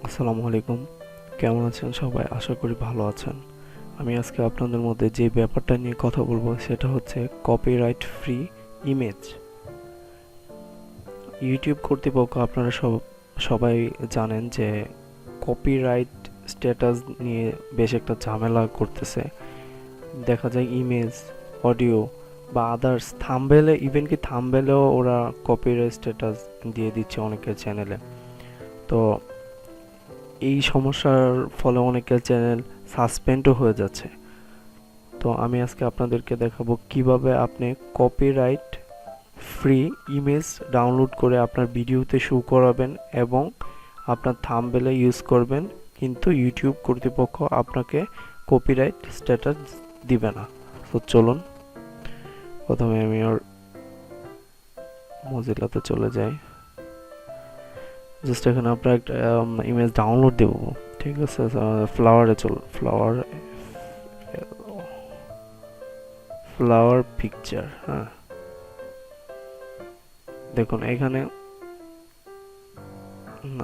আসসালামু আলাইকুম। কেমন আছেন সবাই? আশা করি ভালো আছেন। আমি আজকে আপনাদের মধ্যে যে ব্যাপারটা নিয়ে কথা বলবো সেটা হচ্ছে কপিরাইট ফ্রি ইমেজ। ইউটিউব কর্তৃপক্ষ আপনারা সবাই জানেন যে কপিরাইট স্ট্যাটাস নিয়ে বেশ একটা ঝামেলা করতেছে। দেখা যায় ইমেজ, অডিও বা আদার্স থাম্বনেলে, ইভেন কি থাম্বনেলেও ওরা কপিরাইট স্ট্যাটাস দিয়ে দিচ্ছে অনেকের চ্যানেলে। তো এই সমস্যার ফলে অনেকের চ্যানেল সাসপেন্ডও হয়ে যাচ্ছে। তো আমি আজকে আপনাদেরকে দেখাবো কিভাবে আপনি কপিরাইট ফ্রি ইমেজ ডাউনলোড করে আপনার ভিডিওতে শো করাবেন এবং আপনার থাম্বনেলে ইউজ করবেন, কিন্তু ইউটিউব কর্তৃপক্ষ আপনাকে কপিরাইট স্ট্যাটাস দিবে না। তো চলুন প্রথমে আমি ওর মজিলাতে চলে যাই। জাস্ট এখানে আপনার একটা ইমেজ ডাউনলোড দেবো, ঠিক আছে? ফ্লাওয়ারে চল, ফ্লাওয়ার পিকচার। হ্যাঁ, দেখুন এখানে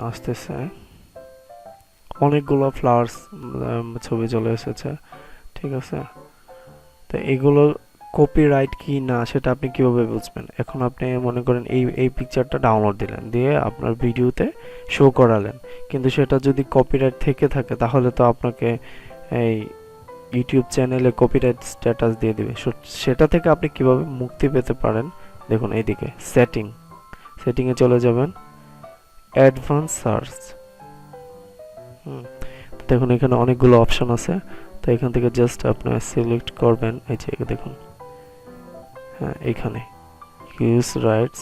আসতেছে অনেকগুলো ফ্লাওয়ার্স ছবি চলে এসেছে, ঠিক আছে? তো এগুলো কপিরাইট কি না সেটা আপনি কিভাবে বুঝবেন? এখন আপনি মনে করেন এই পিকচারটা ডাউনলোড দিলেন, দিয়ে আপনার ভিডিওতে শো করালেন, কিন্তু সেটা যদি কপিরাইট থেকে থাকে তাহলে তো আপনাকে এই ইউটিউব চ্যানেলে কপিরাইট স্ট্যাটাস দিয়ে দিবে। সেটা থেকে আপনি কিভাবে মুক্তি পেতে পারেন? দেখুন এইদিকে সেটিংয়ে চলে যাবেন, অ্যাডভান্স সার্চ। দেখুন এখানে অনেকগুলো অপশন আছে। তো এখান থেকে জাস্ট আপনি সিলেক্ট করবেন, এই যে দেখুন, হ্যাঁ এখানে ইউজ রাইটস,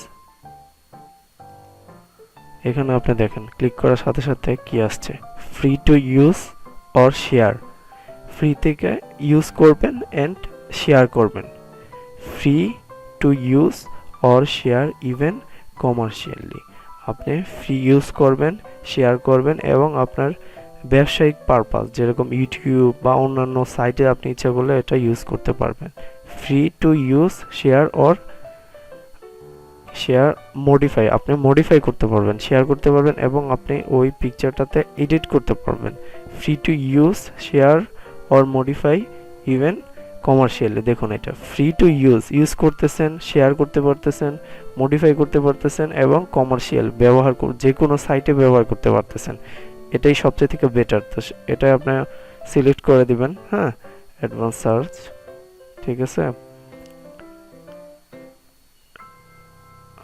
এখানে আপনি দেখেন ক্লিক করার সাথে সাথে কি আসছে, free to use or share. Free থেকে ইউজ করবেন এন্ড শেয়ার করবেন, free to use or share even commercially. আপনি ফ্রি ইউজ করবেন, শেয়ার করবেন এবং আপনার ব্যবসায়িক পারপাস যেরকম ইউটিউব বা অন্যান্য সাইটে আপনি ইচ্ছা করলে এটা ইউজ করতে পারবেন। Free to use, share or share modify, আপনি মডিফাই করতে পারবেন, শেয়ার করতে পারবেন এবং আপনি ওই পিকচারটাতে এডিট করতে পারবেন। Free to use, share or modify even commercially. দেখুন এটা ফ্রি টু ইউজ করতেছেন, শেয়ার করতে পারতেছেন, মডিফাই করতে পারতেছেন এবং কমার্শিয়াল যে কোনো সাইটে ব্যবহার করতে পারতেছেন। এটাই সবচেয়ে থেকে বেটার। তো এটাই আপনি সিলেক্ট করে দিবেন। হ্যাঁ, অ্যাডভান্স সার্চ, ঠিক আছে?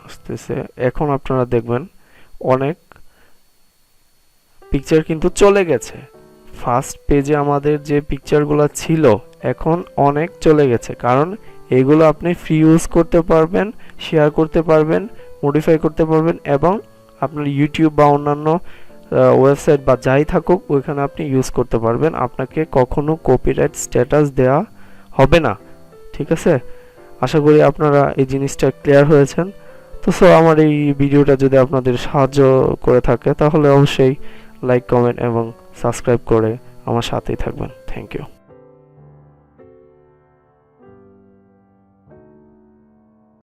আসতেছে। এখন আপনারা দেখবেন অনেক পিকচার কিন্তু চলে গেছে। ফার্স্ট পেজে আমাদের যে পিকচারগুলো ছিল এখন অনেক চলে গেছে, কারণ এগুলো আপনি ফ্রি ইউজ করতে পারবেন, শেয়ার করতে পারবেন, মডিফাই করতে পারবেন এবং আপনার ইউটিউব বা অন্যান্য ওয়েবসাইট বা যাই থাকুক ওইখানে আপনি ইউজ করতে পারবেন। আপনাকে কখনো কপিরাইট স্ট্যাটাস দেওয়া হবে না, ঠিক আছে? আশা করি আপনারা এই জিনিসটা ক্লিয়ার হয়েছেন। তো আমার এই ভিডিওটা যদি আপনাদের সাহায্য করে থাকে তাহলে অবশ্যই লাইক, কমেন্ট এবং সাবস্ক্রাইব করে আমার সাথেই থাকবেন। Thank you.